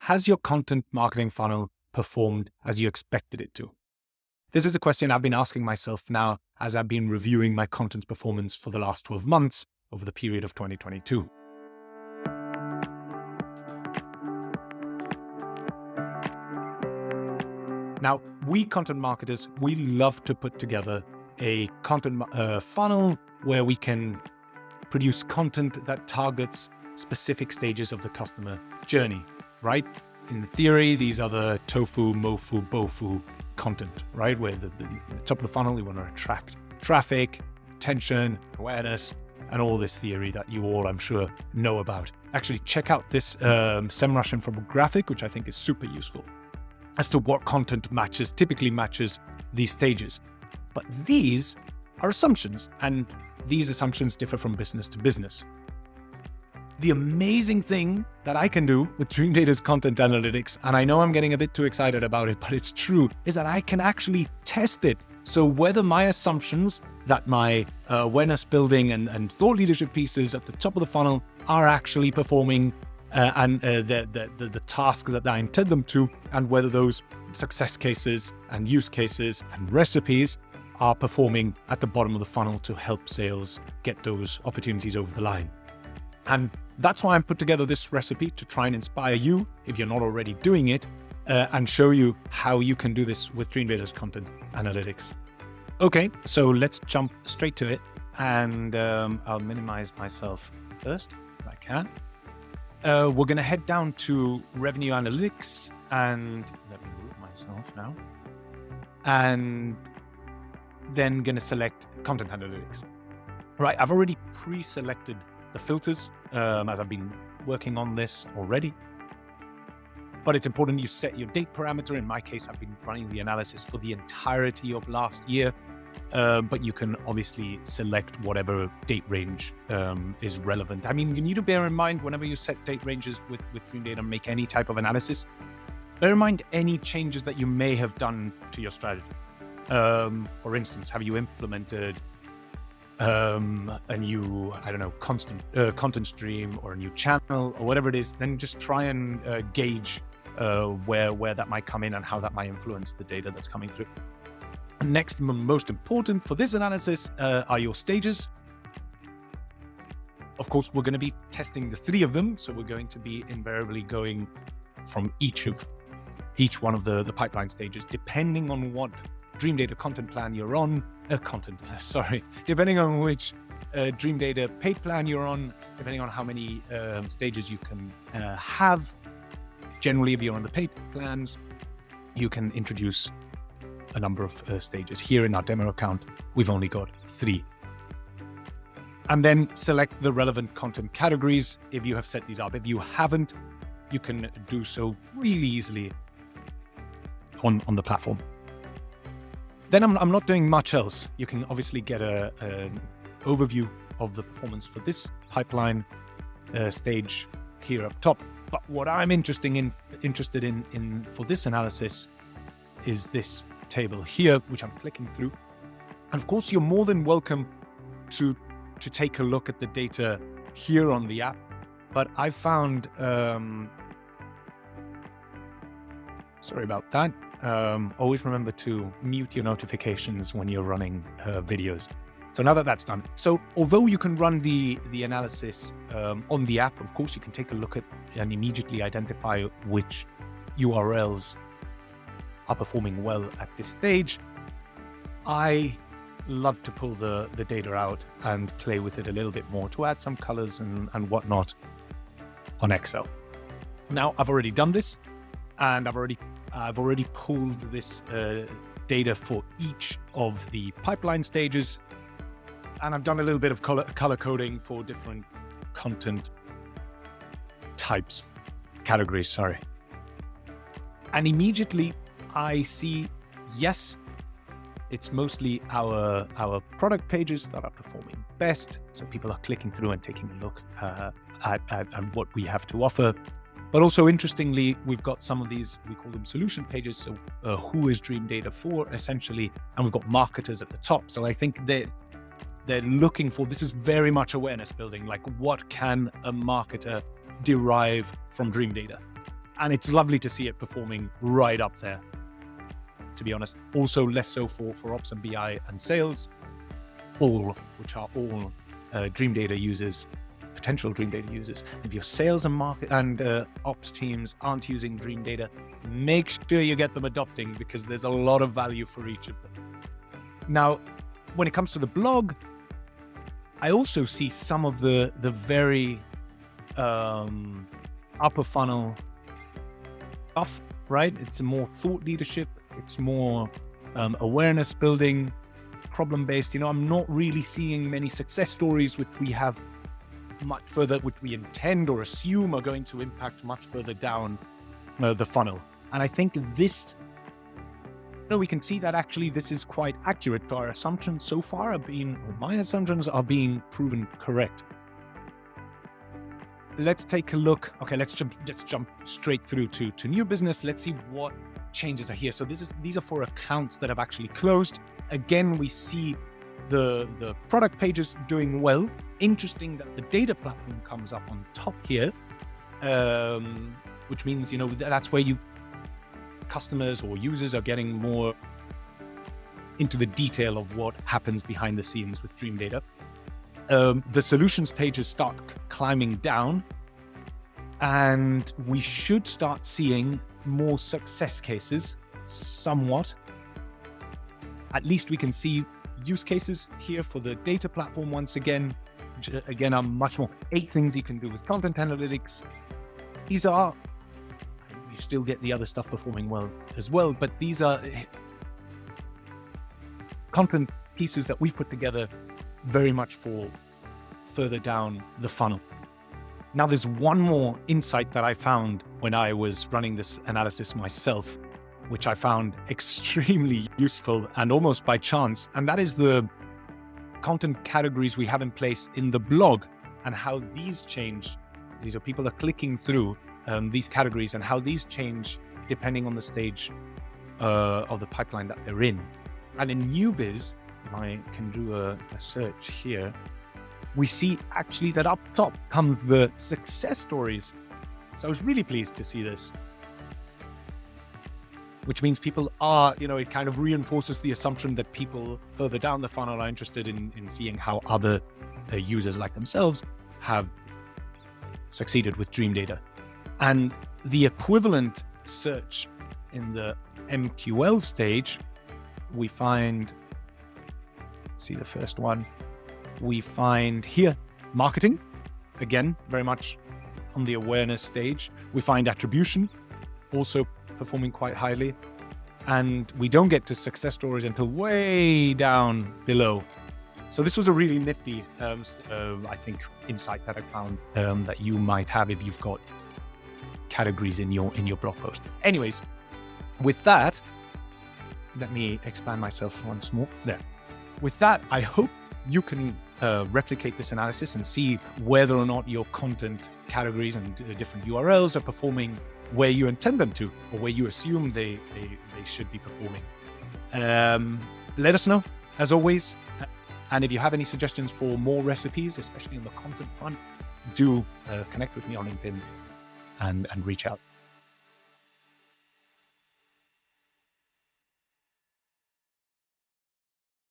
has your content marketing funnel performed as you expected it to? This is a question I've been asking myself now as I've been reviewing my content performance for the last 12 months over the period of 2022. Now, we content marketers, we love to put together a content funnel where we can produce content that targets specific stages of the customer journey, right? In theory, these are the TOFU, MOFU, BOFU content, right? Where the top of the funnel, we want to attract traffic, attention, awareness, and all this theory that you all, I'm sure, know about. Actually, check out this SEMrush infographic, which I think is super useful as to what content typically matches these stages. But these are assumptions, and these assumptions differ from business to business. The amazing thing that I can do with Dreamdata's content analytics, and I know I'm getting a bit too excited about it, but it's true, is that I can actually test it. So whether my assumptions that my awareness building and thought leadership pieces at the top of the funnel are actually performing and the task that I intend them to, and whether those success cases and use cases and recipes are performing at the bottom of the funnel to help sales get those opportunities over the line. And that's why I put together this recipe to try and inspire you, if you're not already doing it, and show you how you can do this with Dreamdata's content analytics. Okay, so let's jump straight to it, and I'll minimize myself first if I can. We're going to head down to revenue analytics, and let me move myself now, and then going to select content analytics. Right, I've already pre-selected the filters as I've been working on this already. But it's important you set your date parameter. In my case, I've been running the analysis for the entirety of last year, but you can obviously select whatever date range is relevant. I mean, you need to bear in mind whenever you set date ranges with Dreamdata and make any type of analysis, bear in mind any changes that you may have done to your strategy. For instance, have you implemented a new, content stream or a new channel or whatever it is, then just try and gauge where that might come in and how that might influence the data that's coming through. Next, most important for this analysis are your stages. Of course, we're going to be testing the 3 of them, so we're going to be invariably going from each one of the pipeline stages, depending on what Dreamdata content plan you're on, depending on which Dreamdata paid plan you're on, depending on how many stages you can have. Generally, if you're on the paid plans, you can introduce a number of stages. Here in our demo account, we've only got 3. And then select the relevant content categories if you have set these up. If you haven't, you can do so really easily on the platform. Then I'm not doing much else. You can obviously get an overview of the performance for this pipeline stage here up top. But what I'm interested in for this analysis is this table here, which I'm clicking through. And of course, you're more than welcome to take a look at the data here on the app. But I found, sorry about that. Always remember to mute your notifications when you're running videos. So now that that's done, so although you can run the analysis on the app, of course, you can take a look at and immediately identify which URLs are performing well at this stage. I love to pull the data out and play with it a little bit more to add some colors and whatnot on Excel. Now, I've already done this, and I've already pulled this data for each of the pipeline stages, and I've done a little bit of color coding for different content types, categories, sorry. And immediately I see, yes, it's mostly our product pages that are performing best. So people are clicking through and taking a look at what we have to offer. But also interestingly, we've got some of these, we call them solution pages. So who is Dreamdata for, essentially? And we've got marketers at the top. So I think they're looking for, this is very much awareness building, like what can a marketer derive from Dreamdata? And it's lovely to see it performing right up there, to be honest. Also less so for ops and BI and sales, which are all Dreamdata users, potential Dreamdata users. If your sales and market and ops teams aren't using Dreamdata, make sure you get them adopting, because there's a lot of value for each of them. Now, when it comes to the blog, I also see some of the very upper funnel stuff, right? It's a more thought leadership. It's more awareness building, problem-based. I'm not really seeing many success stories which we have much further, which we intend or assume are going to impact much further down the funnel. And I think we can see that actually this is quite accurate. Our assumptions so far my assumptions are being proven correct. Let's take a look. Okay, let's jump straight through to new business. Let's see what changes are here. So these are for accounts that have actually closed. Again, we see the product pages doing well. Interesting that the data platform comes up on top here, which means that's where customers or users are getting more into the detail of what happens behind the scenes with Dreamdata. The solutions pages start climbing down, and we should start seeing more success cases somewhat. At least we can see use cases here for the data platform once again. Again, are much more 8 things you can do with content analytics. You still get the other stuff performing well as well, but these are content pieces that we've put together very much for further down the funnel. Now, there's one more insight that I found when I was running this analysis myself, which I found extremely useful and almost by chance, and that is the content categories we have in place in the blog and how these change. These are people are clicking through these categories and how these change depending on the stage of the pipeline that they're in. And in New Biz, I can do a search here. We see actually that up top comes the success stories. So I was really pleased to see this, which means people are, it kind of reinforces the assumption that people further down the funnel are interested in seeing how other users like themselves have succeeded with Dreamdata. And the equivalent search in the MQL stage, we find, let's see the first one, we find here marketing, again, very much on the awareness stage. We find attribution, also performing quite highly. And we don't get to success stories until way down below. So this was a really nifty, I think, insight that I found that you might have if you've got categories in your blog post. Anyways, with that, let me expand myself once more. There. With that, I hope you can replicate this analysis and see whether or not your content categories and different URLs are performing where you intend them to, or where you assume they should be performing. Let us know, as always. And if you have any suggestions for more recipes, especially on the content front, do connect with me on LinkedIn and reach out.